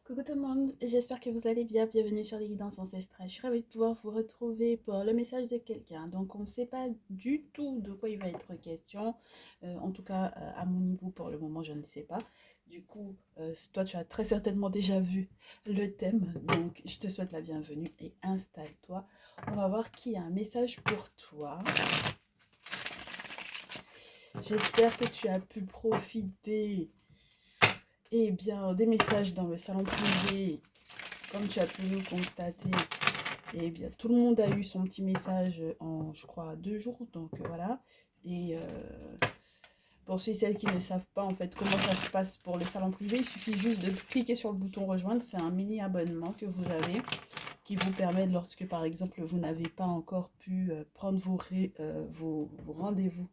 Coucou tout le monde, j'espère que vous allez bien. Bienvenue sur les guidances ancestrales. Je suis ravie de pouvoir vous retrouver pour le message de quelqu'un. Donc, on ne sait pas du tout de quoi il va être question. En tout cas, à mon niveau, pour le moment, je ne sais pas. Du coup, toi, tu as très certainement déjà vu le thème. Donc, je te souhaite la bienvenue et installe-toi. On va voir qui a un message pour toi. J'espère que tu as pu profiter bien, des messages dans le salon privé. Comme tu as pu le constater, bien, tout le monde a eu son petit message en, je crois, 2 jours. Donc voilà. Et pour ceux et celles qui ne savent pas en fait comment ça se passe pour le salon privé, il suffit juste de cliquer sur le bouton rejoindre. C'est un mini abonnement que vous avez qui vous permet, lorsque par exemple vous n'avez pas encore pu prendre vos rendez-vous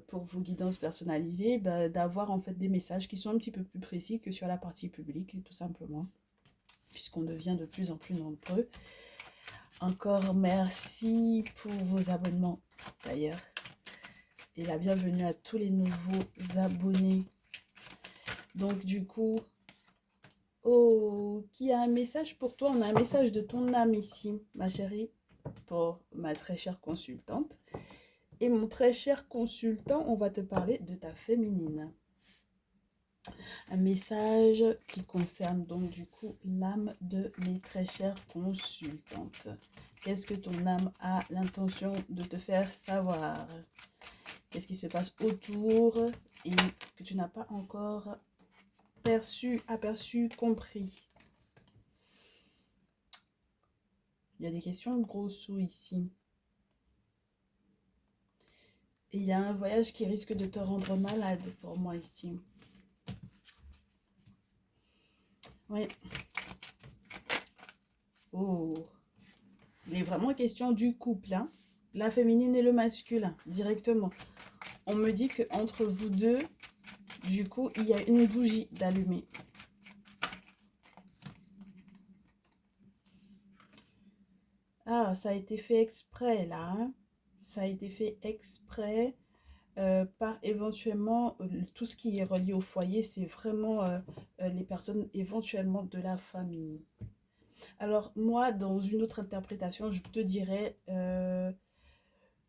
pour vos guidances personnalisées, bah, d'avoir en fait des messages qui sont un petit peu plus précis que sur la partie publique, tout simplement, puisqu'on devient de plus en plus nombreux. Encore merci pour vos abonnements d'ailleurs. Et la bienvenue à tous les nouveaux abonnés. Donc du coup, oh, qui a un message pour toi? On a un message de ton âme ici, ma chérie, pour ma très chère consultante. Et mon très cher consultant, on va te parler de ta féminine. Un message qui concerne donc du coup l'âme de mes très chères consultantes. Qu'est-ce que ton âme a l'intention de te faire savoir? Qu'est-ce qui se passe autour et que tu n'as pas encore perçu, aperçu, compris? Il y a des questions de gros sous ici. Et il y a un voyage qui risque de te rendre malade pour moi ici. Oui. Oh. Il est vraiment question du couple, hein. La féminine et le masculin, directement. On me dit qu'entre vous deux, du coup, il y a une bougie d'allumée. Ah, ça a été fait exprès, là, hein. Ça a été fait exprès. Par éventuellement tout ce qui est relié au foyer, c'est vraiment les personnes éventuellement de la famille. Alors moi, dans une autre interprétation, je te dirais,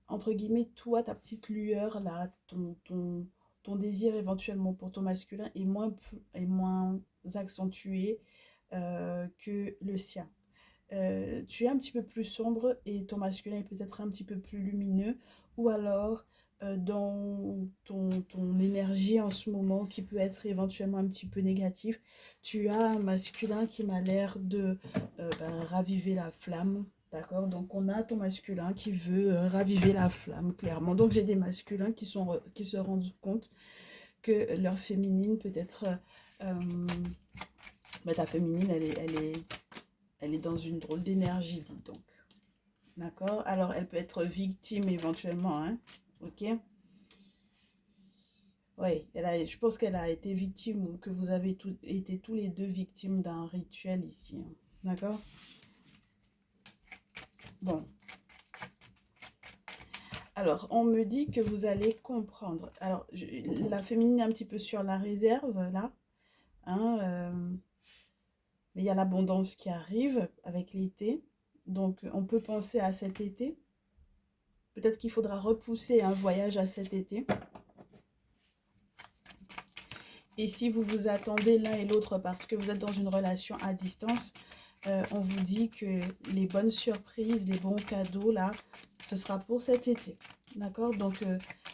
entre guillemets, toi, ta petite lueur, là, ton désir éventuellement pour ton masculin est moins accentué que le sien. Tu es un petit peu plus sombre et ton masculin est peut-être un petit peu plus lumineux, ou alors dans ton énergie en ce moment qui peut être éventuellement un petit peu négatif, tu as un masculin qui m'a l'air de raviver la flamme. D'accord? Donc on a ton masculin qui veut raviver la flamme, clairement. Donc j'ai des masculins qui se rendent compte que leur féminine peut être... ta féminine, elle est dans une drôle d'énergie, dis donc. D'accord? Alors, elle peut être victime éventuellement, hein? Ok? Oui, je pense qu'elle a été victime ou que vous avez été tous les deux victimes d'un rituel ici, hein. D'accord? Bon. Alors, on me dit que vous allez comprendre. Alors, la féminine est un petit peu sur la réserve, là. Hein, mais il y a l'abondance qui arrive avec l'été. Donc, on peut penser à cet été. Peut-être qu'il faudra repousser un voyage à cet été. Et si vous vous attendez l'un et l'autre parce que vous êtes dans une relation à distance, on vous dit que les bonnes surprises, les bons cadeaux, là, ce sera pour cet été. D'accord? Donc,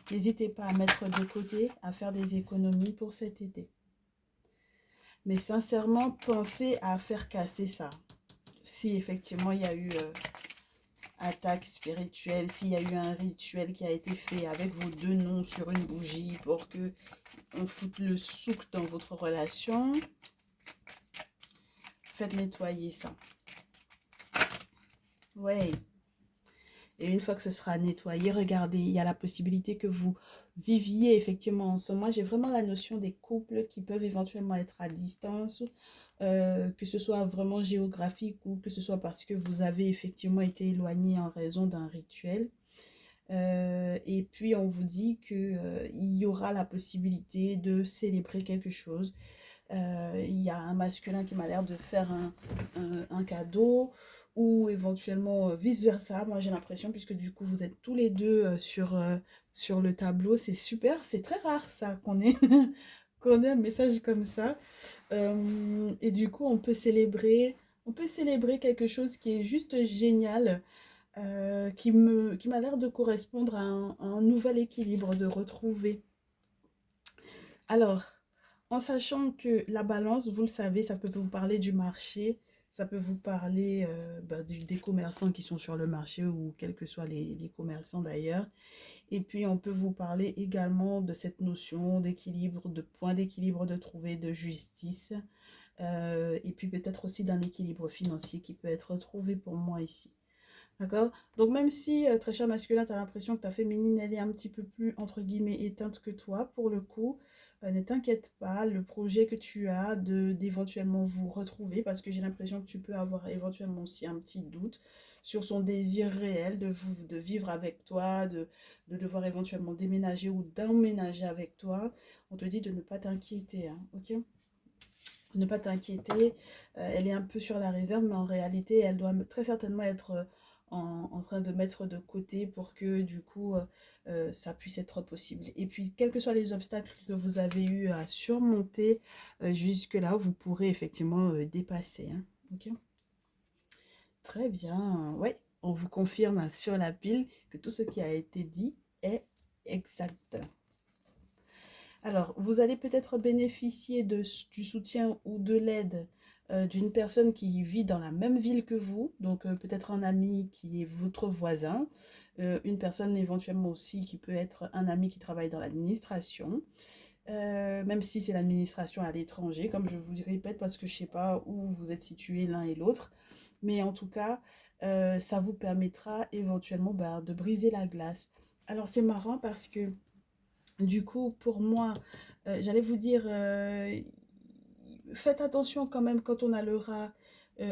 n'hésitez pas à mettre de côté, à faire des économies pour cet été. Mais sincèrement, pensez à faire casser ça. Si effectivement il y a eu attaque spirituelle, s'il y a eu un rituel qui a été fait avec vos deux noms sur une bougie pour que on foute le souk dans votre relation, faites nettoyer ça. Ouais. Et une fois que ce sera nettoyé, regardez, il y a la possibilité que vous viviez effectivement ensemble. Moi, j'ai vraiment la notion des couples qui peuvent éventuellement être à distance, que ce soit vraiment géographique ou que ce soit parce que vous avez effectivement été éloigné en raison d'un rituel. Et puis, on vous dit qu'il y aura la possibilité de célébrer quelque chose. Il y a un masculin qui m'a l'air de faire un cadeau ou éventuellement vice-versa. Moi, j'ai l'impression, puisque du coup, vous êtes tous les deux sur le tableau. C'est super, c'est très rare ça qu'on ait, qu'on ait un message comme ça. Et du coup, on peut célébrer quelque chose qui est juste génial, qui m'a l'air de correspondre à un nouvel équilibre, de retrouver. Alors, en sachant que la balance, vous le savez, ça peut vous parler du marché, ça peut vous parler des commerçants qui sont sur le marché ou quels que soient les commerçants d'ailleurs. Et puis, on peut vous parler également de cette notion d'équilibre, de point d'équilibre de trouver, de justice. Et puis peut-être aussi d'un équilibre financier qui peut être trouvé pour moi ici. D'accord? Donc même si, très cher masculin, tu as l'impression que ta féminine, elle est un petit peu plus, entre guillemets, éteinte que toi, pour le coup, ne t'inquiète pas, le projet que tu as d'éventuellement vous retrouver, parce que j'ai l'impression que tu peux avoir éventuellement aussi un petit doute sur son désir réel de vivre avec toi, de devoir éventuellement déménager ou d'emménager avec toi. On te dit de ne pas t'inquiéter, hein, ok? Ne pas t'inquiéter, elle est un peu sur la réserve, mais en réalité, elle doit très certainement être en train de mettre de côté pour que du coup, ça puisse être possible. Et puis, quels que soient les obstacles que vous avez eu à surmonter jusque-là, vous pourrez effectivement dépasser. Hein. Ok. Très bien. Ouais, on vous confirme sur la pile que tout ce qui a été dit est exact. Alors, vous allez peut-être bénéficier du soutien ou de l'aide d'une personne qui vit dans la même ville que vous, donc peut-être un ami qui est votre voisin, une personne éventuellement aussi qui peut être un ami qui travaille dans l'administration, même si c'est l'administration à l'étranger, comme je vous répète, parce que je ne sais pas où vous êtes situés l'un et l'autre, mais en tout cas, ça vous permettra éventuellement de briser la glace. Alors, c'est marrant parce que du coup, pour moi, j'allais vous dire, faites attention quand même quand on a le rat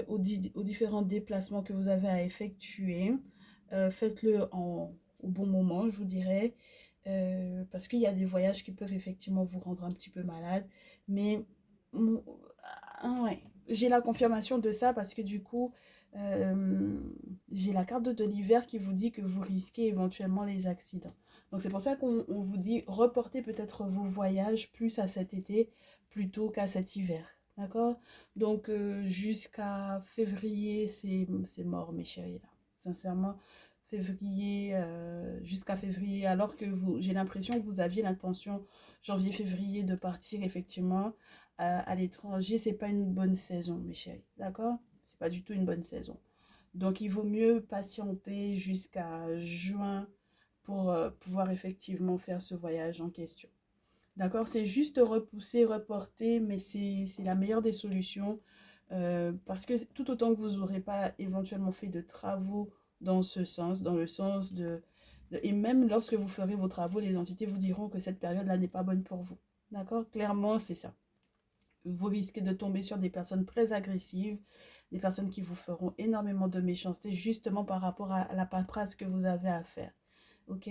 aux différents déplacements que vous avez à effectuer. Faites-le au bon moment, je vous dirais, parce qu'il y a des voyages qui peuvent effectivement vous rendre un petit peu malade. Mais mon- ouais, j'ai la confirmation de ça parce que du coup, euh, j'ai la carte de l'hiver qui vous dit que vous risquez éventuellement les accidents. Donc c'est pour ça qu'on vous dit reportez peut-être vos voyages plus à cet été plutôt qu'à cet hiver. D'accord? Donc jusqu'à février, c'est mort mes chéris là. Sincèrement, février, jusqu'à février, alors que j'ai l'impression que vous aviez l'intention janvier-février de partir effectivement à l'étranger, c'est pas une bonne saison mes chéris. D'accord? C'est pas du tout une bonne saison. Donc il vaut mieux patienter jusqu'à juin pour pouvoir effectivement faire ce voyage en question. D'accord? C'est juste repousser, reporter, mais c'est la meilleure des solutions parce que tout autant que vous n'aurez pas éventuellement fait de travaux dans ce sens, dans le sens et même lorsque vous ferez vos travaux, les entités vous diront que cette période-là n'est pas bonne pour vous. D'accord? Clairement, c'est ça. Vous risquez de tomber sur des personnes très agressives, des personnes qui vous feront énormément de méchanceté justement par rapport à la paperasse que vous avez à faire. Ok?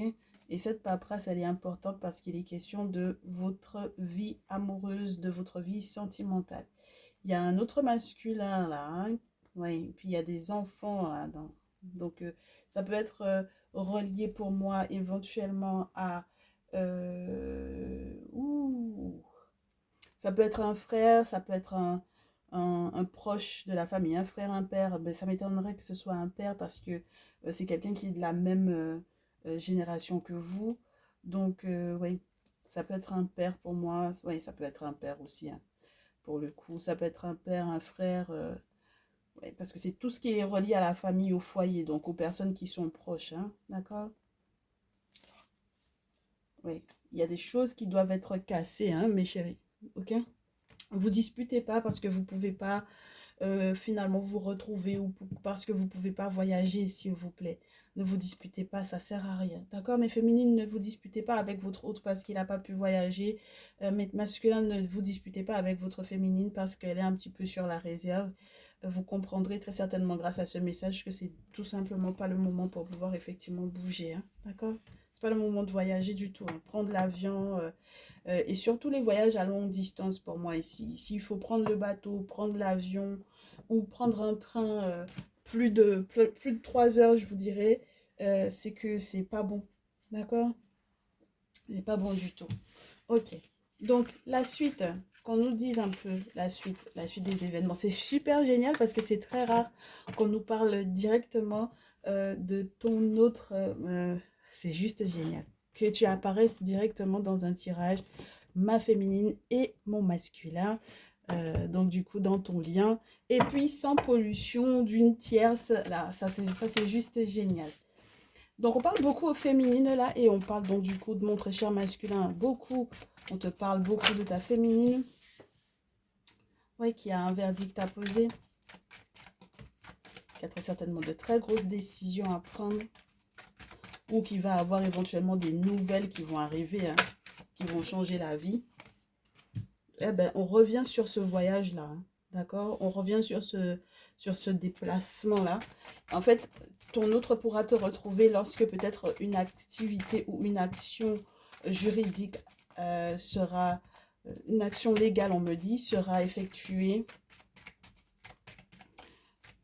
Et cette paperasse, elle est importante parce qu'il est question de votre vie amoureuse, de votre vie sentimentale. Il y a un autre masculin là, hein? Oui, puis il y a des enfants là. Donc, ça peut être relié pour moi éventuellement à... ouh, ça peut être un frère, ça peut être un proche de la famille, un frère, un père. Ben, ça m'étonnerait que ce soit un père parce que c'est quelqu'un qui est de la même génération que vous. Donc, oui, ça peut être un père pour moi. Oui, ça peut être un père aussi, hein, pour le coup. Ça peut être un père, un frère. Ouais, parce que c'est tout ce qui est relié à la famille, au foyer, donc aux personnes qui sont proches. Hein, d'accord? Oui, il y a des choses qui doivent être cassées, hein, mes chéris. Ok? Vous disputez pas parce que vous pouvez pas finalement vous retrouver ou parce que vous pouvez pas voyager, s'il vous plaît. Ne vous disputez pas, ça sert à rien. D'accord? Mais féminine, ne vous disputez pas avec votre autre parce qu'il n'a pas pu voyager. Mais masculin, ne vous disputez pas avec votre féminine parce qu'elle est un petit peu sur la réserve. Vous comprendrez très certainement grâce à ce message que c'est tout simplement pas le moment pour pouvoir effectivement bouger. Hein? D'accord? pas le moment de voyager du tout, hein. Prendre l'avion et surtout les voyages à longue distance pour moi ici. S'il faut prendre le bateau, prendre l'avion ou prendre un train plus de 3 heures, je vous dirais, c'est que c'est pas bon. D'accord? C'est pas bon du tout. Ok. Donc, la suite, qu'on nous dise un peu la suite des événements. C'est super génial parce que c'est très rare qu'on nous parle directement de ton autre... c'est juste génial. Que tu apparaisses directement dans un tirage, ma féminine et mon masculin. Donc, du coup, dans ton lien. Et puis, sans pollution d'une tierce. Là, ça, c'est juste génial. Donc, on parle beaucoup au féminine là, et on parle donc du coup de mon très cher masculin. Beaucoup, on te parle beaucoup de ta féminine. Oui, qui a un verdict à poser. Qui a très certainement de très grosses décisions à prendre. Ou qui va avoir éventuellement des nouvelles qui vont arriver, hein, qui vont changer la vie. Eh ben, on revient sur ce voyage-là, hein, d'accord? On revient sur ce déplacement-là. En fait, ton autre pourra te retrouver lorsque peut-être une activité ou une action juridique sera, une action légale, on me dit, sera effectuée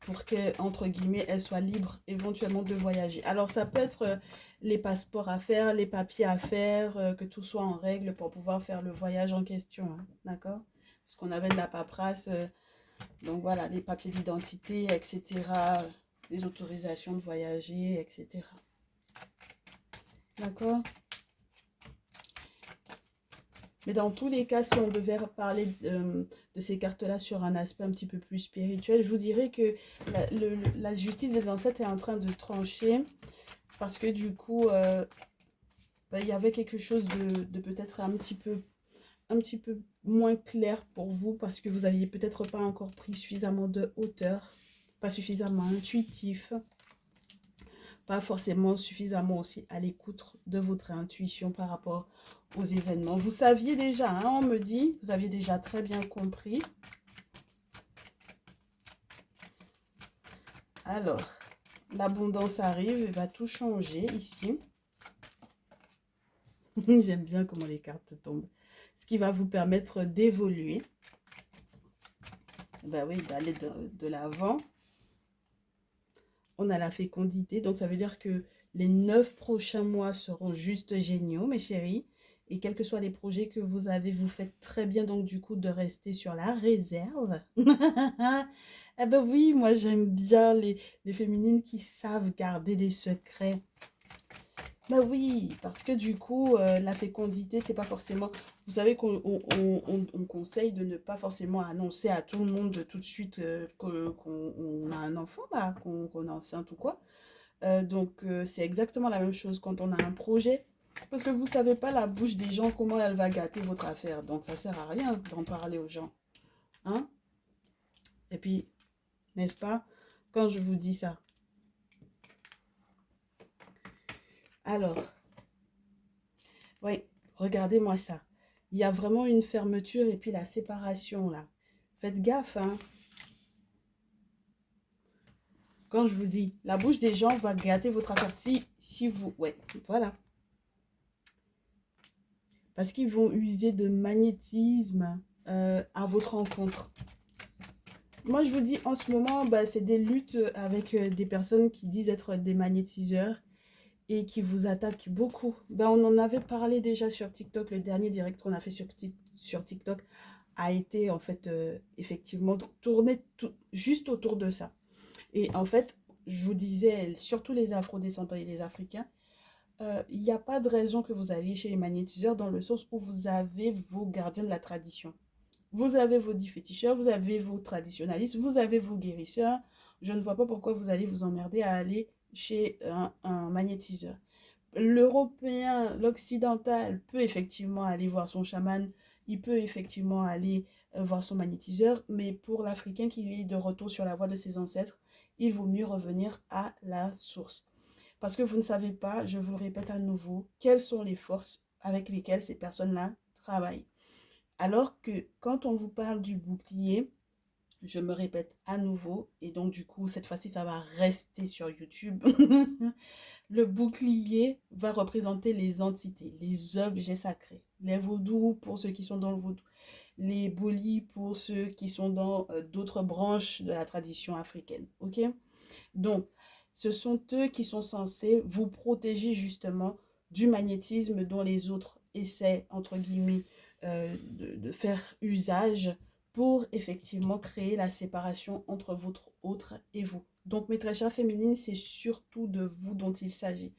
pour que, entre guillemets, elle soit libre éventuellement de voyager. Alors, ça peut être les passeports à faire, les papiers à faire, que tout soit en règle pour pouvoir faire le voyage en question, hein, d'accord? Parce qu'on avait de la paperasse, donc voilà, les papiers d'identité, etc., les autorisations de voyager, etc. D'accord? Mais dans tous les cas, si on devait parler de ces cartes-là sur un aspect un petit peu plus spirituel, je vous dirais que la justice des ancêtres est en train de trancher parce que du coup, il y avait quelque chose de peut-être un petit peu moins clair pour vous parce que vous n'aviez peut-être pas encore pris suffisamment de hauteur, pas suffisamment intuitif, pas forcément suffisamment aussi à l'écoute de votre intuition par rapport aux événements. Vous saviez déjà, hein, on me dit, vous aviez déjà très bien compris. Alors, l'abondance arrive et va tout changer ici. J'aime bien comment les cartes tombent. Ce qui va vous permettre d'évoluer. Ben oui, d'aller de l'avant. On a la fécondité, donc ça veut dire que les 9 prochains mois seront juste géniaux, mes chéris. Et quels que soient les projets que vous avez, vous faites très bien donc du coup de rester sur la réserve. Eh ben oui, moi j'aime bien les féminines qui savent garder des secrets. Ben oui, parce que du coup, la fécondité, c'est pas forcément... Vous savez qu'on conseille de ne pas forcément annoncer à tout le monde tout de suite qu'on a un enfant, là, qu'on est enceinte ou quoi. Donc, c'est exactement la même chose quand on a un projet. Parce que vous ne savez pas la bouche des gens, comment elle va gâter votre affaire. Donc, ça ne sert à rien d'en parler aux gens. Hein? Et puis, n'est-ce pas, quand je vous dis ça. Alors, oui, regardez-moi ça. Il y a vraiment une fermeture et puis la séparation, là. Faites gaffe, hein. Quand je vous dis, la bouche des gens va gâter votre affaire. Si vous... Ouais, voilà. Parce qu'ils vont user de magnétisme à votre rencontre. Moi, je vous dis, en ce moment, bah, c'est des luttes avec des personnes qui disent être des magnétiseurs et qui vous attaquent beaucoup. Bah, on en avait parlé déjà sur TikTok. Le dernier direct qu'on a fait sur TikTok a été, en fait, effectivement, tourné juste autour de ça. Et en fait, je vous disais, surtout les afro-descendants et les Africains, il n'y a pas de raison que vous alliez chez les magnétiseurs dans le sens où vous avez vos gardiens de la tradition. Vous avez vos dix féticheurs, vous avez vos traditionalistes, vous avez vos guérisseurs. Je ne vois pas pourquoi vous allez vous emmerder à aller chez un magnétiseur. L'Européen, l'Occidental peut effectivement aller voir son chaman, il peut effectivement aller voir son magnétiseur, mais pour l'Africain qui est de retour sur la voie de ses ancêtres, il vaut mieux revenir à la source. Parce que vous ne savez pas, je vous le répète à nouveau, quelles sont les forces avec lesquelles ces personnes-là travaillent. Alors que quand on vous parle du bouclier, Je me répète à nouveau. Et donc, du coup, cette fois-ci, ça va rester sur YouTube. Le bouclier va représenter les entités, les objets sacrés. Les vaudous pour ceux qui sont dans le vaudou. Les bolis pour ceux qui sont dans d'autres branches de la tradition africaine. Ok? Donc, ce sont eux qui sont censés vous protéger justement du magnétisme dont les autres essaient, entre guillemets, de faire usage pour effectivement créer la séparation entre votre autre et vous. Donc, mes très chères féminines, c'est surtout de vous dont il s'agit.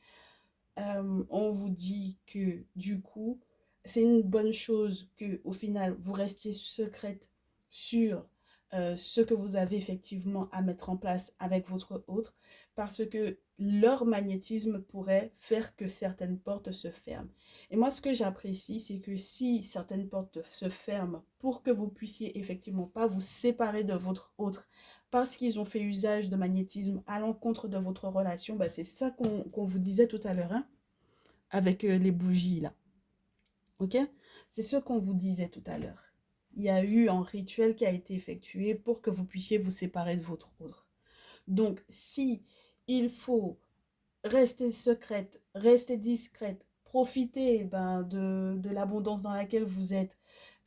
On vous dit que du coup, c'est une bonne chose que au final, vous restiez secrète sur ce que vous avez effectivement à mettre en place avec votre autre, parce que leur magnétisme pourrait faire que certaines portes se ferment. Et moi, ce que j'apprécie, c'est que si certaines portes se ferment pour que vous puissiez effectivement pas vous séparer de votre autre, parce qu'ils ont fait usage de magnétisme à l'encontre de votre relation, bah c'est ça qu'on vous disait tout à l'heure, hein, avec les bougies là. Ok? C'est ce qu'on vous disait tout à l'heure. Il y a eu un rituel qui a été effectué pour que vous puissiez vous séparer de votre autre. Donc, si il faut rester secrète, rester discrète, profiter de l'abondance dans laquelle vous êtes,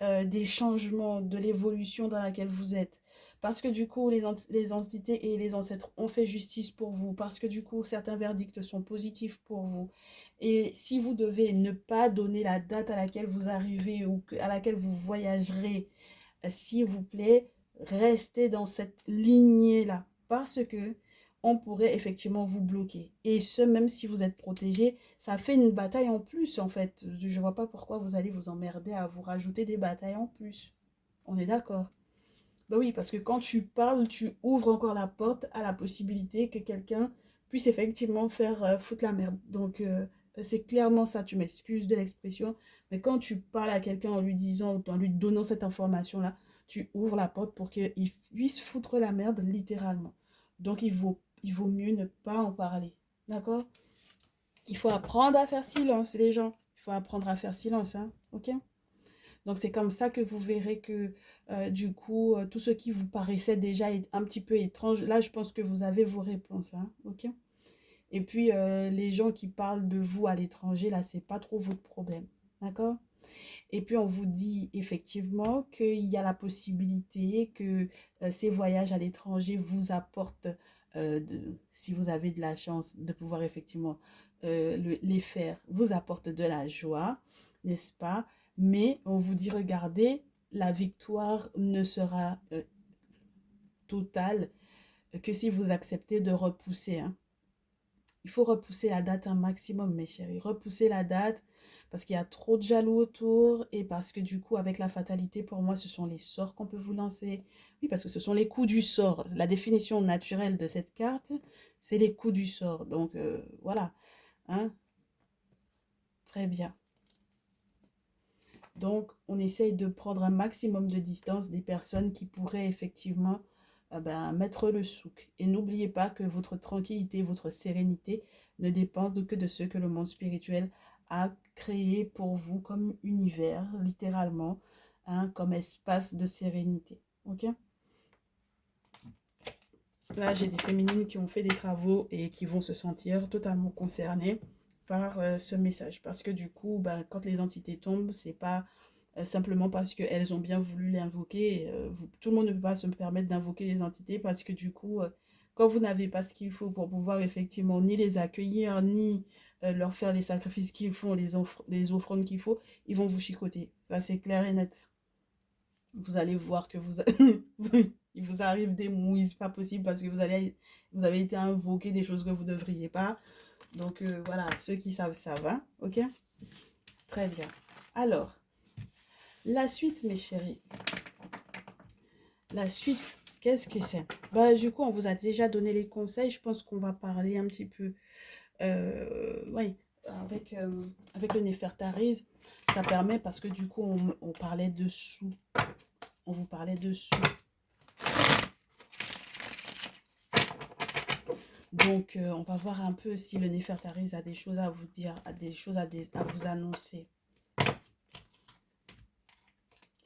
des changements, de l'évolution dans laquelle vous êtes. Parce que du coup, les entités et les ancêtres ont fait justice pour vous. Parce que du coup, certains verdicts sont positifs pour vous. Et si vous devez ne pas donner la date à laquelle vous arrivez ou à laquelle vous voyagerez, s'il vous plaît, restez dans cette lignée-là. Parce que on pourrait effectivement vous bloquer. Et ce, même si vous êtes protégé, ça fait une bataille en plus, en fait. Je ne vois pas pourquoi vous allez vous emmerder à vous rajouter des batailles en plus. On est d'accord? Ben oui, parce que quand tu parles, tu ouvres encore la porte à la possibilité que quelqu'un puisse effectivement faire foutre la merde. Donc, c'est clairement ça, tu m'excuses de l'expression, mais quand tu parles à quelqu'un en lui disant, en lui donnant cette information-là, tu ouvres la porte pour qu'il puisse foutre la merde littéralement. Donc, il vaut mieux ne pas en parler. D'accord? Il faut apprendre à faire silence, les gens. Il faut apprendre à faire silence, hein? Ok? Donc c'est comme ça que vous verrez que du coup, tout ce qui vous paraissait déjà un petit peu étrange, là je pense que vous avez vos réponses, hein, ok? Et puis les gens qui parlent de vous à l'étranger, là c'est pas trop votre problème, d'accord? Et puis on vous dit effectivement qu'il y a la possibilité que ces voyages à l'étranger vous apportent, si vous avez de la chance de pouvoir effectivement les faire, vous apportent de la joie, n'est-ce pas? Mais on vous dit, regardez, la victoire ne sera totale que si vous acceptez de repousser, hein. Il faut repousser la date un maximum, mes chéris. Repousser la date parce qu'il y a trop de jaloux autour et parce que du coup, avec la fatalité, pour moi, ce sont les sorts qu'on peut vous lancer. Oui, parce que ce sont les coups du sort. La définition naturelle de cette carte, c'est les coups du sort. Donc, voilà. Hein? Très bien. Donc, on essaye de prendre un maximum de distance des personnes qui pourraient effectivement mettre le souk. Et n'oubliez pas que votre tranquillité, votre sérénité ne dépendent que de ce que le monde spirituel a créé pour vous comme univers, littéralement, hein, comme espace de sérénité. Ok? Là, j'ai des féminines qui ont fait des travaux et qui vont se sentir totalement concernées par ce message. Parce que du coup, quand les entités tombent, c'est pas simplement parce qu'elles ont bien voulu l'invoquer. Tout le monde ne peut pas se permettre d'invoquer les entités parce que du coup, quand vous n'avez pas ce qu'il faut pour pouvoir effectivement ni les accueillir, ni leur faire les sacrifices qu'il faut, les offrandes qu'il faut, ils vont vous chicoter. Ça, c'est clair et net. Vous allez voir que il vous arrive des mouilles, pas possible parce que vous avez été invoqué des choses que vous ne devriez pas. Donc voilà, ceux qui savent, ça va, ok? Très bien. Alors, la suite, mes chéris. La suite, qu'est-ce que c'est? Du coup, on vous a déjà donné les conseils. Je pense qu'on va parler un petit peu, oui, avec le Néfertariz. Ça permet parce que du coup, on parlait de sous. On vous parlait de sous. Donc, on va voir un peu si le Néfertariz a des choses à vous dire, a des choses à vous annoncer.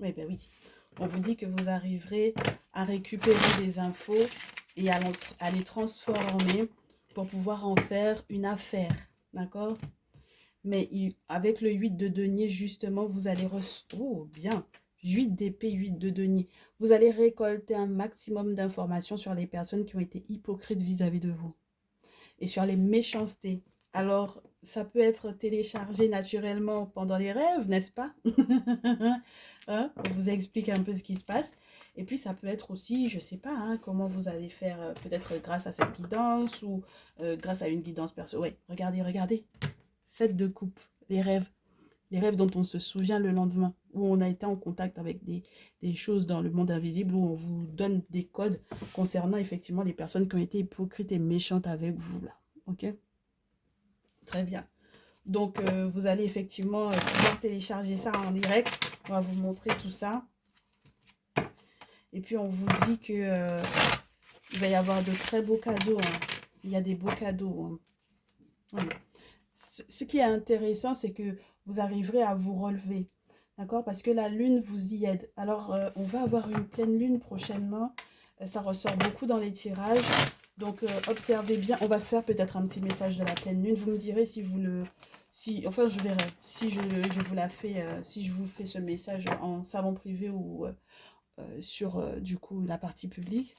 Oui, ben oui. On vous dit que vous arriverez à récupérer des infos et à les transformer pour pouvoir en faire une affaire. D'accord? Mais avec le 8 de denier, justement, vous allez... Oh, bien. 8 d'épée, 8 de denier. Vous allez récolter un maximum d'informations sur les personnes qui ont été hypocrites vis-à-vis de vous. Et sur les méchancetés. Alors, ça peut être téléchargé naturellement pendant les rêves, n'est-ce pas? Hein? On vous explique un peu ce qui se passe. Et puis, ça peut être aussi, je ne sais pas, hein, comment vous allez faire, peut-être grâce à cette guidance ou grâce à une guidance perso. Ouais, regardez, regardez. 7 de coupe, les rêves. Les rêves dont on se souvient le lendemain, où on a été en contact avec des choses dans le monde invisible, où on vous donne des codes concernant effectivement les personnes qui ont été hypocrites et méchantes avec vous, là. Ok? Très bien. Donc, vous allez effectivement pouvoir télécharger ça en direct. On va vous montrer tout ça. Et puis, on vous dit que il va y avoir de très beaux cadeaux. Hein. Il y a des beaux cadeaux. Hein. Oui. Ce qui est intéressant, c'est que vous arriverez à vous relever. D'accord? Parce que la lune vous y aide. Alors, on va avoir une pleine lune prochainement. Ça ressort beaucoup dans les tirages. Donc, observez bien. On va se faire peut-être un petit message de la pleine lune. Vous me direz si vous le... Si, enfin, je verrai si je vous la fais, si je vous fais ce message en salon privé ou sur, du coup, la partie publique.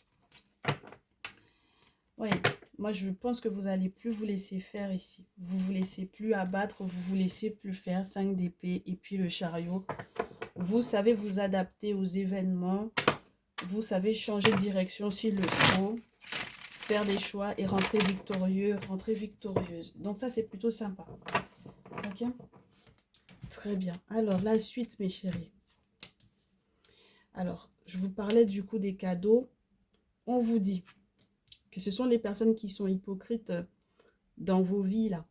Oui, moi je pense que vous n'allez plus vous laisser faire ici. Vous ne vous laissez plus abattre, vous ne vous laissez plus faire. 5 d'épée et puis le chariot. Vous savez vous adapter aux événements. Vous savez changer de direction s'il le faut. Faire des choix et rentrer victorieux, rentrer victorieuse. Donc ça c'est plutôt sympa. Ok? Très bien. Alors la suite mes chéris. Alors, je vous parlais du coup des cadeaux. On vous dit que ce sont les personnes qui sont hypocrites dans vos vies là.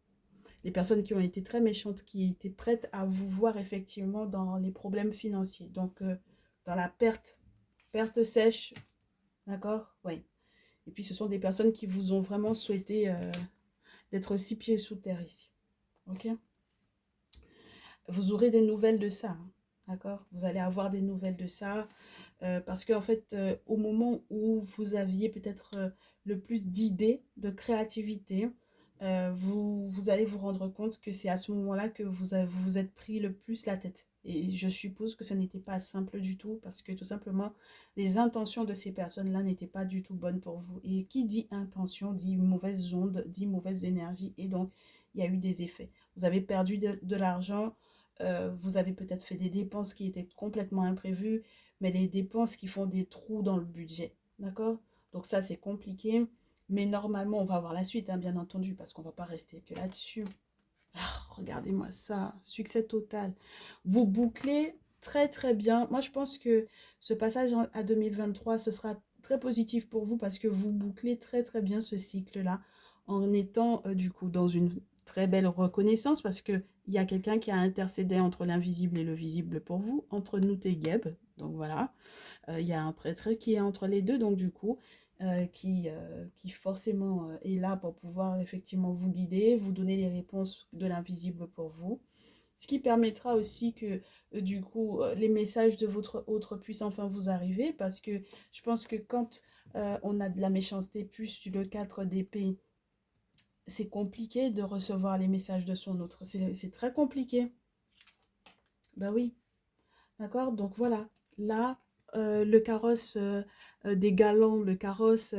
Les personnes qui ont été très méchantes, qui étaient prêtes à vous voir effectivement dans les problèmes financiers. Donc, dans la perte sèche, d'accord? Oui. Et puis, ce sont des personnes qui vous ont vraiment souhaité d'être 6 pieds sous terre ici. Ok? Vous aurez des nouvelles de ça, hein, d'accord? Vous allez avoir des nouvelles de ça. Parce qu'en fait, au moment où vous aviez peut-être le plus d'idées, de créativité, vous allez vous rendre compte que c'est à ce moment-là que vous vous êtes pris le plus la tête. Et je suppose que ce n'était pas simple du tout parce que tout simplement, les intentions de ces personnes-là n'étaient pas du tout bonnes pour vous. Et qui dit intention dit mauvaise onde, dit mauvaise énergie. Et donc, il y a eu des effets. Vous avez perdu de l'argent, vous avez peut-être fait des dépenses qui étaient complètement imprévues, mais les dépenses qui font des trous dans le budget. D'accord? Donc ça, c'est compliqué. Mais normalement, on va voir la suite, hein, bien entendu, parce qu'on ne va pas rester que là-dessus. Ah, regardez-moi ça, succès total. Vous bouclez très très bien. Moi, je pense que ce passage à 2023, ce sera très positif pour vous parce que vous bouclez très très bien ce cycle-là en étant du coup dans une très belle reconnaissance parce qu'il y a quelqu'un qui a intercédé entre l'invisible et le visible pour vous, entre nous et Geb. Donc voilà, il y a un prêtre qui est entre les deux, donc du coup, qui forcément est là pour pouvoir effectivement vous guider, vous donner les réponses de l'invisible pour vous. Ce qui permettra aussi que, du coup, les messages de votre autre puissent enfin vous arriver, parce que je pense que quand on a de la méchanceté plus le 4 d'épée, c'est compliqué de recevoir les messages de son autre. C'est très compliqué. Ben oui. D'accord? Donc voilà. Là, le carrosse des galants, le carrosse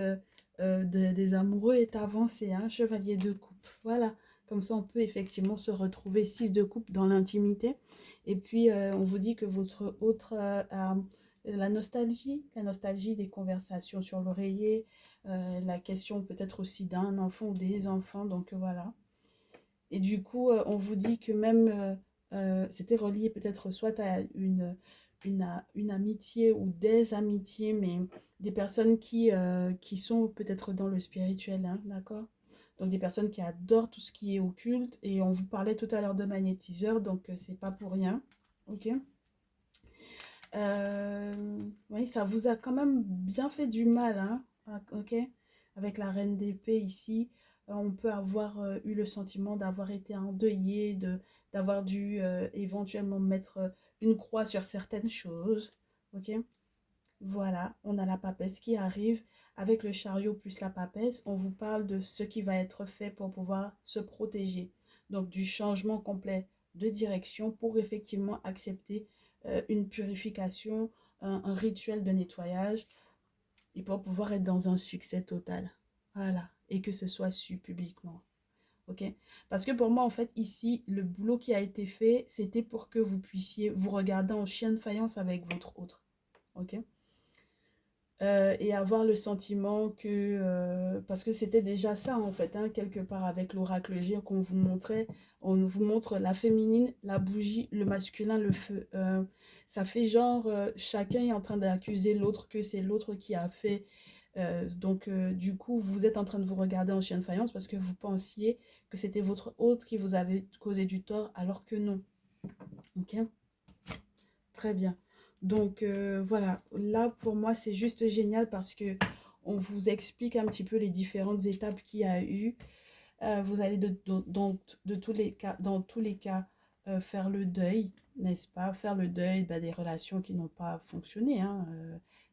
des amoureux est avancé, hein, chevalier de coupe. Voilà. Comme ça, on peut effectivement se retrouver 6 de coupe dans l'intimité. Et puis, on vous dit que votre autre a la nostalgie des conversations sur l'oreiller, la question peut-être aussi d'un enfant ou des enfants. Donc voilà. Et du coup, on vous dit que même, c'était relié peut-être soit à une amitié ou des amitiés, mais des personnes qui sont peut-être dans le spirituel, hein, d'accord? Donc des personnes qui adorent tout ce qui est occulte. Et on vous parlait tout à l'heure de magnétiseur, donc c'est pas pour rien, ok? Oui, ça vous a quand même bien fait du mal, hein, ok? Avec la reine d'épée ici, on peut avoir eu le sentiment d'avoir été endeuillé, d'avoir dû éventuellement mettre une croix sur certaines choses, ok? Voilà, on a la papesse qui arrive avec le chariot plus la papesse. On vous parle de ce qui va être fait pour pouvoir se protéger. Donc du changement complet de direction pour effectivement accepter une purification, un rituel de nettoyage et pour pouvoir être dans un succès total. Voilà, et que ce soit su publiquement. Ok? Parce que pour moi, en fait, ici, le boulot qui a été fait, c'était pour que vous puissiez vous regarder en chien de faïence avec votre autre. Ok? Et avoir le sentiment que, parce que c'était déjà ça en fait, hein, quelque part avec l'oracle G qu'on vous montrait, on vous montre la féminine, la bougie, le masculin, le feu. Ça fait genre, chacun est en train d'accuser l'autre que c'est l'autre qui a fait. Du coup, vous êtes en train de vous regarder en chien de faïence parce que vous pensiez que c'était votre hôte qui vous avait causé du tort alors que non. Ok? Très bien. Voilà, là pour moi c'est juste génial parce que on vous explique un petit peu les différentes étapes qu'il y a eu. Vous allez dans tous les cas faire le deuil, n'est-ce pas? Faire le deuil des relations qui n'ont pas fonctionné, hein,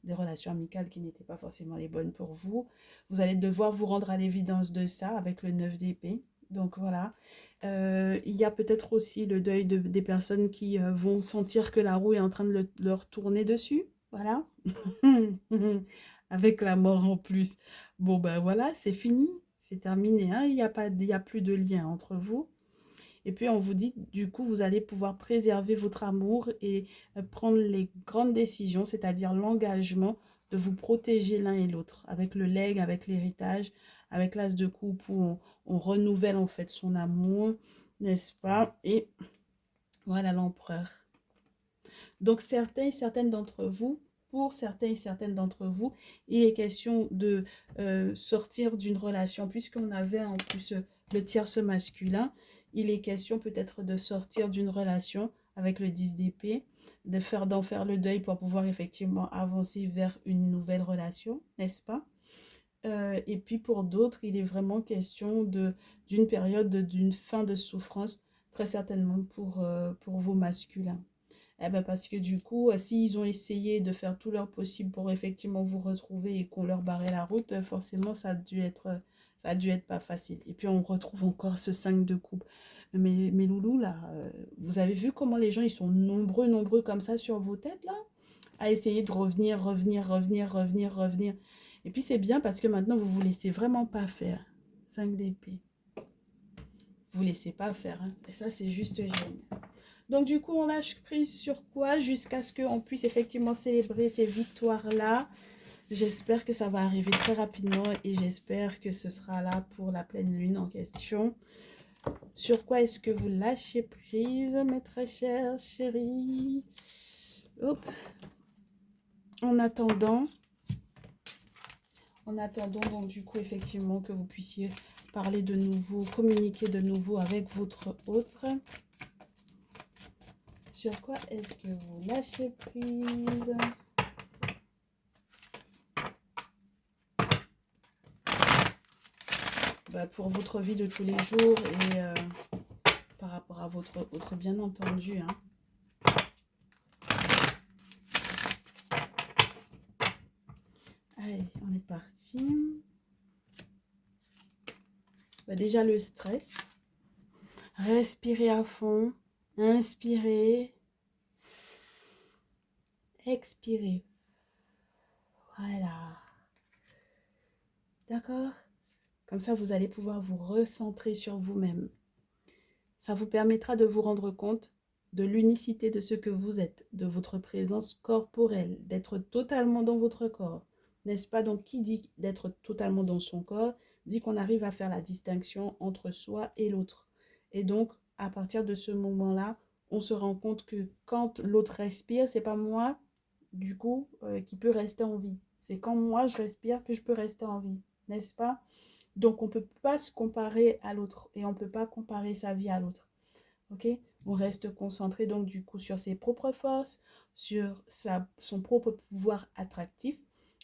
des relations amicales qui n'étaient pas forcément les bonnes pour vous. Vous allez devoir vous rendre à l'évidence de ça avec le 9 d'épée. Donc voilà. Il y a peut-être aussi le deuil des personnes qui vont sentir que la roue est en train de leur tourner dessus. Voilà. Avec la mort en plus. Bon, ben voilà, c'est fini. C'est terminé. Hein. Il y a plus de lien entre vous. Et puis, on vous dit, du coup, vous allez pouvoir préserver votre amour et prendre les grandes décisions, c'est-à-dire l'engagement de vous protéger l'un et l'autre, avec le legs, avec l'héritage, avec l'as de coupe où on renouvelle en fait son amour, n'est-ce pas? Et voilà l'empereur. Donc, certains et certaines d'entre vous, pour certains et certaines d'entre vous, il est question de sortir d'une relation, puisqu'on avait en plus le tierce masculin, il est question peut-être de sortir d'une relation avec le 10 d'épée, d'en faire le deuil pour pouvoir effectivement avancer vers une nouvelle relation, n'est-ce pas? Et puis pour d'autres, il est vraiment question d'une période, d'une fin de souffrance, très certainement pour vos masculins. Eh ben parce que du coup, s'ils ont essayé de faire tout leur possible pour effectivement vous retrouver et qu'on leur barrait la route, forcément, ça a dû être pas facile. Et puis, on retrouve encore ce 5 de coupe. Mais loulou, là, vous avez vu comment les gens, ils sont nombreux, nombreux comme ça sur vos têtes, là, à essayer de revenir, revenir, revenir, revenir, revenir. Et puis, c'est bien parce que maintenant, vous vous laissez vraiment pas faire. 5 d'épée. Vous laissez pas faire. Hein. Et ça, c'est juste génial. Donc, du coup, on lâche prise sur quoi jusqu'à ce qu'on puisse effectivement célébrer ces victoires-là. J'espère que ça va arriver très rapidement et j'espère que ce sera là pour la pleine lune en question. Sur quoi est-ce que vous lâchez prise, mes très chers chéris? Hop. En attendant, donc du coup, effectivement, que vous puissiez parler de nouveau, communiquer de nouveau avec votre autre. Sur quoi est-ce que vous lâchez prise? Pour votre vie de tous les jours et par rapport à votre autre, bien entendu. Hein. Allez, on est parti. Déjà le stress. Respirez à fond. Inspirez. Expirez. Voilà. D'accord? Comme ça, vous allez pouvoir vous recentrer sur vous-même. Ça vous permettra de vous rendre compte de l'unicité de ce que vous êtes, de votre présence corporelle, d'être totalement dans votre corps. N'est-ce pas? Donc, qui dit d'être totalement dans son corps, dit qu'on arrive à faire la distinction entre soi et l'autre. Et donc, à partir de ce moment-là, on se rend compte que quand l'autre respire, c'est pas moi, du coup, qui peut rester en vie. C'est quand moi, je respire que je peux rester en vie. N'est-ce pas? Donc, on ne peut pas se comparer à l'autre et on ne peut pas comparer sa vie à l'autre. Ok? On reste concentré donc du coup sur ses propres forces, sur son propre pouvoir attractif,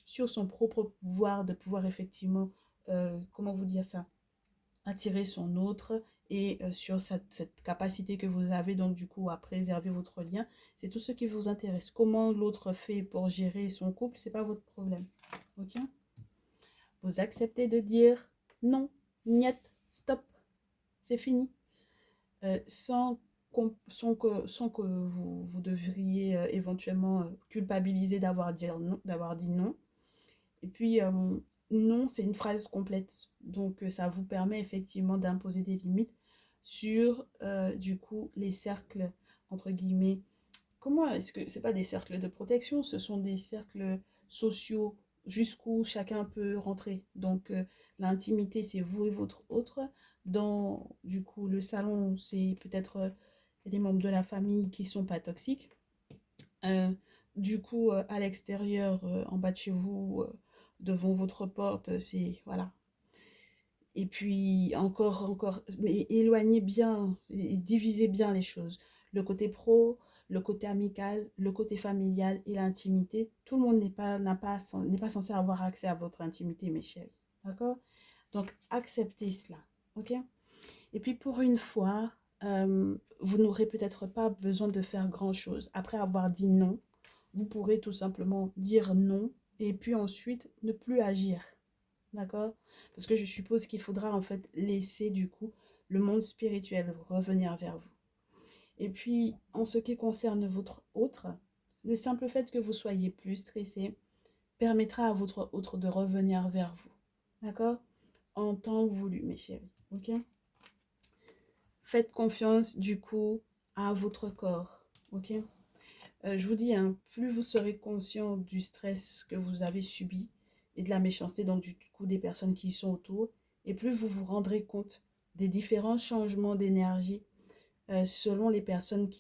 sur son propre pouvoir de pouvoir effectivement, comment vous dire ça? attirer son autre et sur cette capacité que vous avez donc du coup à préserver votre lien. C'est tout ce qui vous intéresse. Comment l'autre fait pour gérer son couple, c'est pas votre problème. Ok? Vous acceptez de dire non, niet, stop, c'est fini. Sans que vous devriez éventuellement culpabiliser d'avoir dit non. Et puis, non, c'est une phrase complète. Donc, ça vous permet effectivement d'imposer des limites sur, du coup, les cercles, entre guillemets. Comment est-ce que c'est pas des cercles de protection, ce sont des cercles sociaux jusqu'où chacun peut rentrer. Donc, l'intimité, c'est vous et votre autre. Dans, du coup, le salon, c'est peut-être des membres de la famille qui sont pas toxiques. Euh, du coup, à l'extérieur, en bas de chez vous, devant votre porte, c'est voilà. Et puis mais éloignez bien, et divisez bien les choses. Le côté pro, le côté amical, le côté familial et l'intimité. Tout le monde n'est pas censé avoir accès à votre intimité, mes chéris. D'accord? Donc, acceptez cela. Ok? Et puis, pour une fois, vous n'aurez peut-être pas besoin de faire grand-chose. Après avoir dit non, vous pourrez tout simplement dire non et puis ensuite ne plus agir. D'accord? Parce que je suppose qu'il faudra en fait laisser du coup le monde spirituel revenir vers vous. Et puis, en ce qui concerne votre autre, le simple fait que vous soyez plus stressé permettra à votre autre de revenir vers vous. D'accord? En temps voulu, mes chéris. Ok? Faites confiance du coup à votre corps. Ok? Je vous dis, hein, plus vous serez conscient du stress que vous avez subi et de la méchanceté donc du coup des personnes qui y sont autour, et plus vous vous rendrez compte des différents changements d'énergie selon les personnes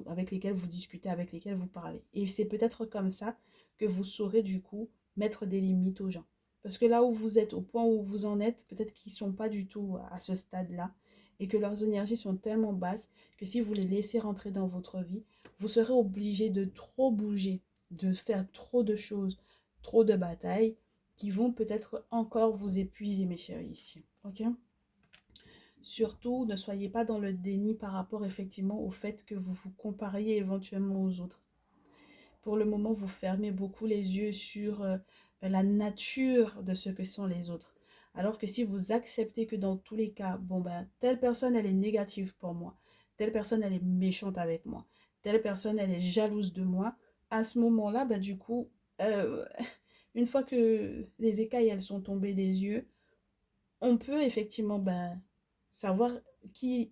avec lesquelles vous discutez, avec lesquelles vous parlez. Et c'est peut-être comme ça que vous saurez du coup mettre des limites aux gens. Parce que là où vous êtes, au point où vous en êtes, peut-être qu'ils ne sont pas du tout à ce stade-là et que leurs énergies sont tellement basses que si vous les laissez rentrer dans votre vie, vous serez obligé de trop bouger, de faire trop de choses, trop de batailles qui vont peut-être encore vous épuiser, mes chéris, ici. Ok? Surtout, ne soyez pas dans le déni par rapport effectivement au fait que vous vous compariez éventuellement aux autres. Pour le moment, vous fermez beaucoup les yeux sur la nature de ce que sont les autres. Alors que si vous acceptez que dans tous les cas, bon ben, telle personne, elle est négative pour moi, telle personne, elle est méchante avec moi, telle personne, elle est jalouse de moi, à ce moment-là, ben, du coup, euh, une fois que les écailles, elles sont tombées des yeux, on peut effectivement ben, savoir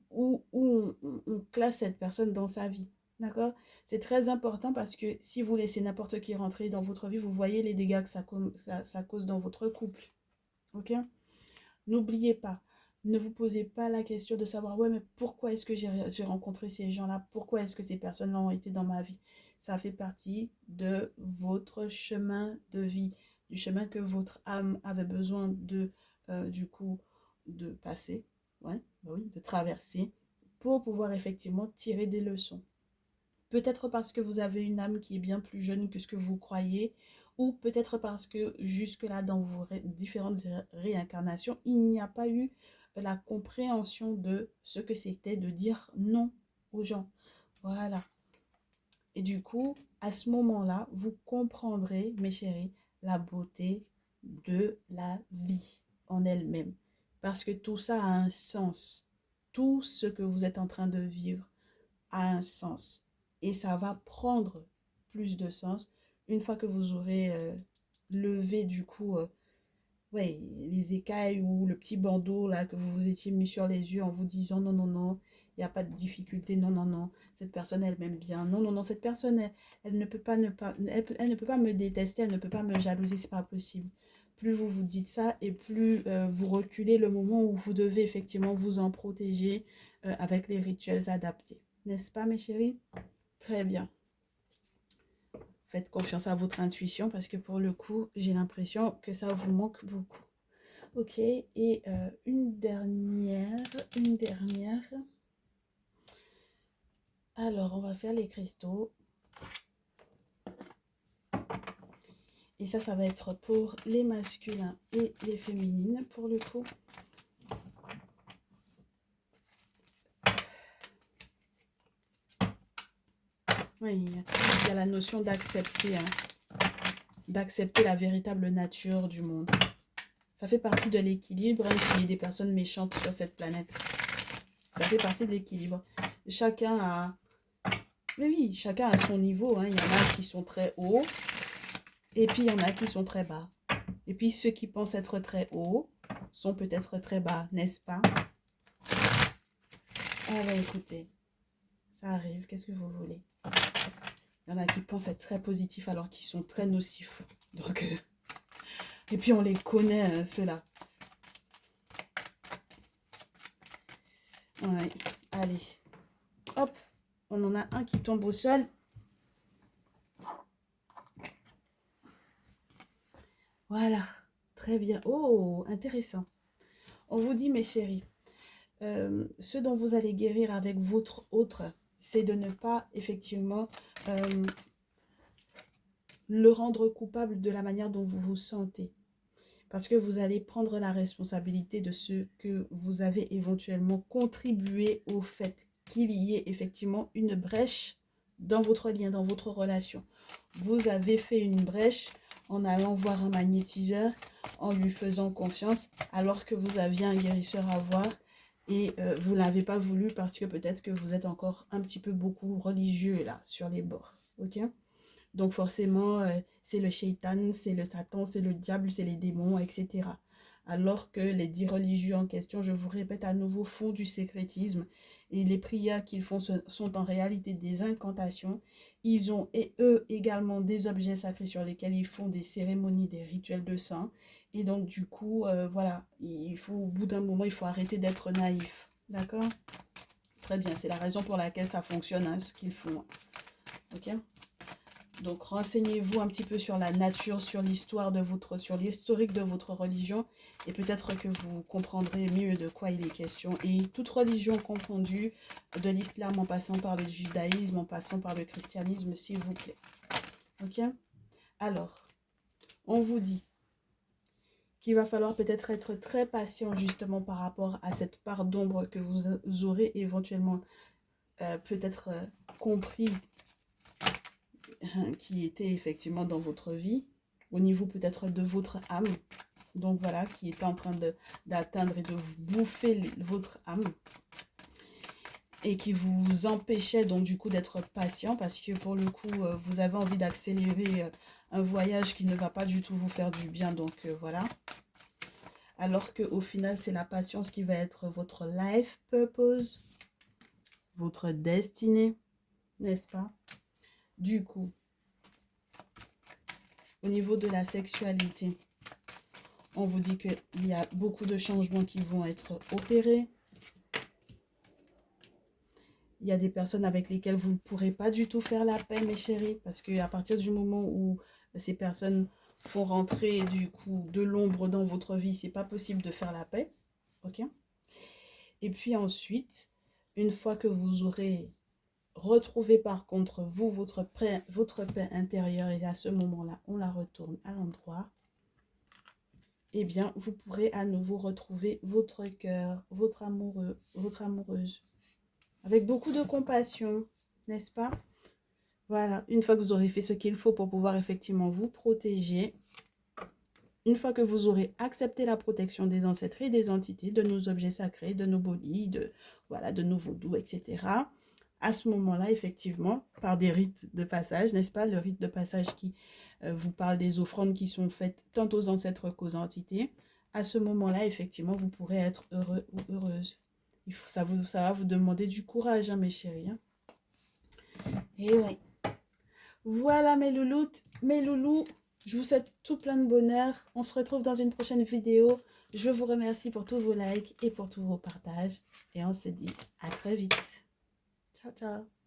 où on classe cette personne dans sa vie. D'accord? C'est très important parce que si vous laissez n'importe qui rentrer dans votre vie, vous voyez les dégâts que ça cause dans votre couple. Ok? N'oubliez pas, ne vous posez pas la question de savoir, ouais, mais pourquoi est-ce que j'ai rencontré ces gens-là? Pourquoi est-ce que ces personnes-là ont été dans ma vie? Ça fait partie de votre chemin de vie, du chemin que votre âme avait besoin du coup, de passer, ouais, bah oui, de traverser, pour pouvoir effectivement tirer des leçons. Peut-être parce que vous avez une âme qui est bien plus jeune que ce que vous croyez, ou peut-être parce que jusque-là, dans vos différentes réincarnations, il n'y a pas eu la compréhension de ce que c'était de dire non aux gens. Voilà. Et du coup, à ce moment-là, vous comprendrez, mes chéris, la beauté de la vie en elle-même. Parce que tout ça a un sens. Tout ce que vous êtes en train de vivre a un sens. Et ça va prendre plus de sens une fois que vous aurez levé du coup ouais, les écailles ou le petit bandeau là que vous vous étiez mis sur les yeux en vous disant non, non, non, il n'y a pas de difficulté, non, non, non, cette personne elle m'aime bien, non, non, non, cette personne elle ne peut pas elle ne peut pas me détester, elle ne peut pas me jalouser, c'est pas possible. Plus vous vous dites ça et plus vous reculez le moment où vous devez effectivement vous en protéger avec les rituels adaptés. N'est-ce pas mes chéris? Très bien. Faites confiance à votre intuition parce que pour le coup, j'ai l'impression que ça vous manque beaucoup. Ok, et une dernière. Alors, on va faire les cristaux. Et ça va être pour les masculins et les féminines, pour le coup. Oui, il y a la notion d'accepter, hein, d'accepter la véritable nature du monde. Ça fait partie de l'équilibre, hein, qu'il y ait des personnes méchantes sur cette planète. Ça fait partie de l'équilibre. Chacun a... Mais oui, chacun a son niveau, hein. Il y en a qui sont très hauts, et puis il y en a qui sont très bas. Et puis ceux qui pensent être très hauts sont peut-être très bas, n'est-ce pas? Ah bah écoutez, ça arrive, qu'est-ce que vous voulez? Il y en a qui pensent être très positifs alors qu'ils sont très nocifs. Donc, et puis on les connaît, ceux-là. Ouais, allez. Hop, on en a un qui tombe au sol. Voilà, très bien. Oh, intéressant. On vous dit, mes chéris, ce dont vous allez guérir avec votre autre, c'est de ne pas, effectivement, le rendre coupable de la manière dont vous vous sentez. Parce que vous allez prendre la responsabilité de ce que vous avez éventuellement contribué au fait qu'il y ait effectivement une brèche dans votre lien, dans votre relation. Vous avez fait une brèche en allant voir un magnétiseur, en lui faisant confiance, alors que vous aviez un guérisseur à voir et vous ne l'avez pas voulu parce que peut-être que vous êtes encore un petit peu beaucoup religieux là, sur les bords. Ok ? Donc forcément, c'est le shaitan, c'est le Satan, c'est le diable, c'est les démons, etc. Alors que les 10 religieux en question, je vous répète à nouveau, font du sécrétisme. Et les prières qu'ils font sont en réalité des incantations. Ils ont, et eux également, des objets sacrés sur lesquels ils font des cérémonies, des rituels de sang. Et donc du coup, voilà, il faut, au bout d'un moment, il faut arrêter d'être naïf. D'accord? Très bien, c'est la raison pour laquelle ça fonctionne, hein, ce qu'ils font. Ok? Donc, renseignez-vous un petit peu sur la nature, sur l'histoire de votre, sur l'historique de votre religion et peut-être que vous comprendrez mieux de quoi il est question. Et toute religion confondue, de l'islam en passant par le judaïsme, en passant par le christianisme, s'il vous plaît. Ok? Alors, on vous dit qu'il va falloir peut-être être très patient justement par rapport à cette part d'ombre que vous aurez éventuellement peut-être compris qui était effectivement dans votre vie, au niveau peut-être de votre âme, donc voilà, qui était en train d'atteindre et de bouffer votre âme, et qui vous empêchait donc du coup d'être patient, parce que pour le coup, vous avez envie d'accélérer un voyage qui ne va pas du tout vous faire du bien, donc voilà. Alors qu'au final, c'est la patience qui va être votre life purpose, votre destinée, n'est-ce pas? Du coup, au niveau de la sexualité, on vous dit qu'il y a beaucoup de changements qui vont être opérés. Il y a des personnes avec lesquelles vous ne pourrez pas du tout faire la paix, mes chéris, parce qu'à partir du moment où ces personnes font rentrer du coup de l'ombre dans votre vie, c'est pas possible de faire la paix. Ok? Et puis ensuite, une fois que vous aurez retrouvé par contre vous, votre paix intérieure, et à ce moment-là, on la retourne à l'endroit, eh bien, vous pourrez à nouveau retrouver votre cœur, votre amoureux, votre amoureuse, avec beaucoup de compassion, n'est-ce pas? Voilà, une fois que vous aurez fait ce qu'il faut pour pouvoir effectivement vous protéger, une fois que vous aurez accepté la protection des ancêtres et des entités, de nos objets sacrés, de nos bodhis, voilà, de nos vaudous, etc., à ce moment-là, effectivement, par des rites de passage, n'est-ce pas? Le rite de passage qui vous parle des offrandes qui sont faites tant aux ancêtres qu'aux entités. À ce moment-là, effectivement, vous pourrez être heureux ou heureuse. Ça va vous demander du courage, hein, mes chéris. Hein. Et oui. Voilà mes louloutes, mes loulous. Je vous souhaite tout plein de bonheur. On se retrouve dans une prochaine vidéo. Je vous remercie pour tous vos likes et pour tous vos partages. Et on se dit à très vite. Ciao, ciao.